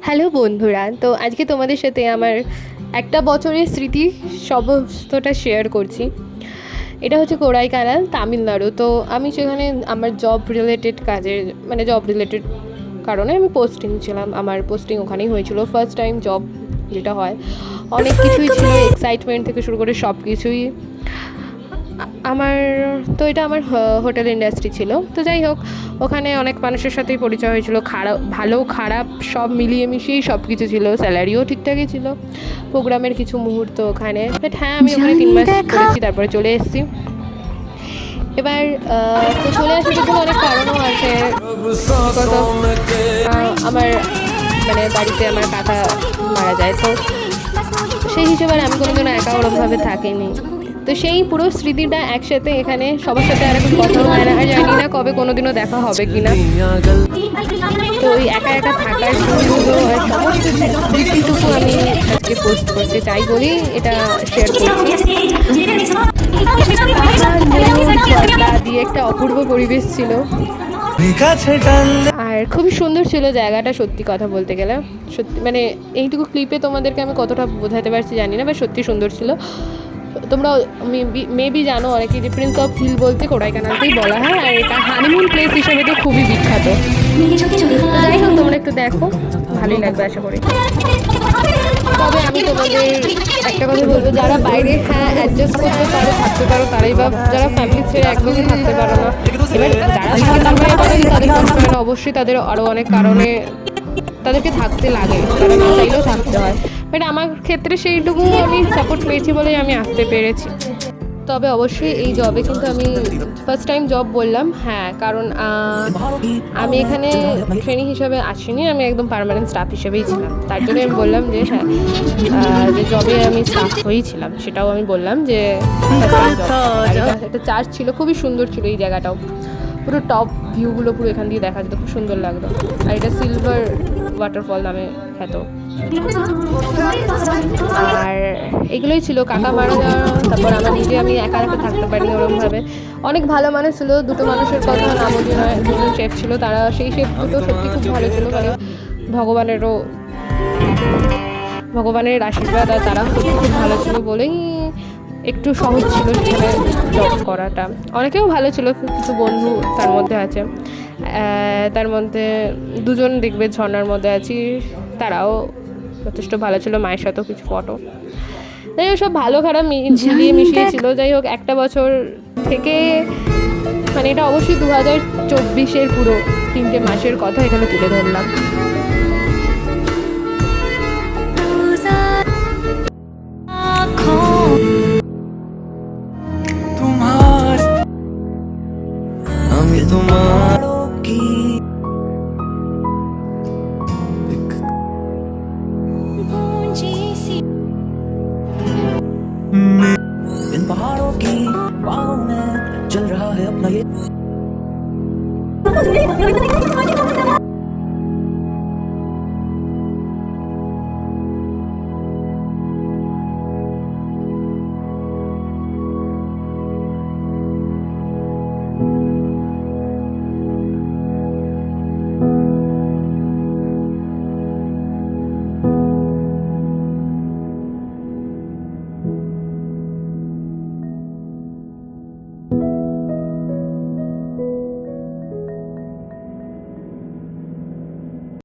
Hello বন্ধুরা, তো আজকে তোমাদের সাথে আমার একটা বছরের স্মৃতি সমস্তটা শেয়ার করছি। এটা হচ্ছে কোড়াইকানাল, তামিলনাড়ু। তো আমি সেখানে আমার জব রিলেটেড কাজের জব রিলেটেড কারণে আমি পোস্টিং ছিলাম। আমার পোস্টিং ওখানেই হয়েছিল, ফার্স্ট টাইম জব যেটা হয়। অনেক কিছুই ছিল, এক্সাইটমেন্ট থেকে শুরু করে সব কিছুই। আমার তো এটা আমার হোটেল ইন্ডাস্ট্রি ছিল। তো যাই হোক, ওখানে অনেক মানুষের সাথেই পরিচয় হয়েছিল, খারাপ ভালো খারাপ সব মিলিয়ে মিশিয়েই সব কিছু ছিল। স্যালারিও ঠিকঠাকই ছিল, প্রোগ্রামের কিছু মুহূর্ত ওখানে। বাট হ্যাঁ, আমি ওখানে 3 মাস করেছি, তারপরে চলে এসেছি। এবার তো চলে আসার পেছনে অনেক কারণও আছে। বিকজ অফ আমার বাড়িতে আমার কাকা মারা যায়, তো সেই হিসেবে আমি কোনোদিনও একা ওরমভাবে থাকিনি। তো সেই পুরো স্মৃতিটা একসাথে এখানে সবার সাথে আর এখন কথা হয় না, আর জানি না কবে কোনোদিনও দেখা হবে কিনা। তো ওই একা একা থাকার দিনগুলো আর সমস্ত স্মৃতিটুকু আমি আজকে পোস্ট করতে চাই বলেই এটা শেয়ার করছি। দিয়ে একটা অপূর্ব পরিবেশ ছিল, আর খুবই সুন্দর ছিল জায়গাটা। সত্যি কথা বলতে গেলে সত্যি এইটুকু ক্লিপে তোমাদেরকে আমি কতটা বোঝাতে পারছি জানি না, বা সত্যি সুন্দর ছিল। তোমরা মেবি জানো অনেকে যে প্রিন্স অফ হিল বলতে কোড়াইকানালকেই বলা হয়, আর এটা হানিমুন প্লেস হিসেবে তো খুবই বিখ্যাত। যাই হোক, তোমরা একটু দেখো, ভালোই লাগবে আশা করি। তবে আমি তোমাদের একটা কথা বলবো, যারা বাইরে অ্যাডজাস্ট করতে পারো, থাকতে পারো তারাই, বা যারা ফ্যামিলি ছেড়ে একদমই থাকতে পারো না, এবার যারা থাকতে পারে তাদের কষ্ট হয় না, অবশ্যই তাদের আরও অনেক কারণে তাদেরকে থাকতে লাগে, তারা না চাইলেও থাকতে হয়। বাট আমার ক্ষেত্রে সেইটুকু আমি সাপোর্ট পেয়েছি বলেই আমি আসতে পেরেছি। তবে অবশ্যই এই জবে কিন্তু আমি ফার্স্ট টাইম জব বললাম, হ্যাঁ, কারণ আমি এখানে ট্রেনিং হিসাবে আসিনি, আমি একদম পার্মানেন্ট স্টাফ হিসেবেই ছিলাম। তার জন্য আমি বললাম যে হ্যাঁ, যে জবে আমি স্টাফ হয়েই ছিলাম, সেটাও আমি বললাম যে একটা চার্চ ছিল, খুবই সুন্দর ছিল এই জায়গাটাও। পুরো টপ ভিউগুলো পুরো এখান দিয়ে দেখা যেত, খুব সুন্দর লাগতো। আর এটা সিলভার ওয়াটারফল নামে খ্যাত। আর এগুলোই ছিল কাকা মারা যাওয়া, তারপর আমার নিজে আমি একা একা থাকতে পারিনি ওরমভাবে। অনেক ভালো মানুষ ছিল, দুটো মানুষের কথা নাম নয়, দুজন শেফ ছিল, তারা সেই শেফ দুটো সত্যি খুব ভালো ছিল। ভগবানের আশীর্বাদ, আর তারা সত্যি খুব ভালো ছিল বলেই একটু সহজ ছিল সেখানে জব করাটা। অনেকেও ভালো ছিল, কিছু বন্ধু তার মধ্যে আছে, তার মধ্যে দুজন দেখবে ঝর্ণার মধ্যে আছি, তারাও যথেষ্ট ভালো ছিল, মায়ের সাথেও কিছু ফটো। যাই হোক, সব ভালো খারাপ ঝিলিয়ে মিশিয়ে ছিল। যাই হোক, একটা বছর থেকে এটা অবশ্যই 2024-এর পুরো 3টে মাসের কথা এখানে তুলে ধরলাম।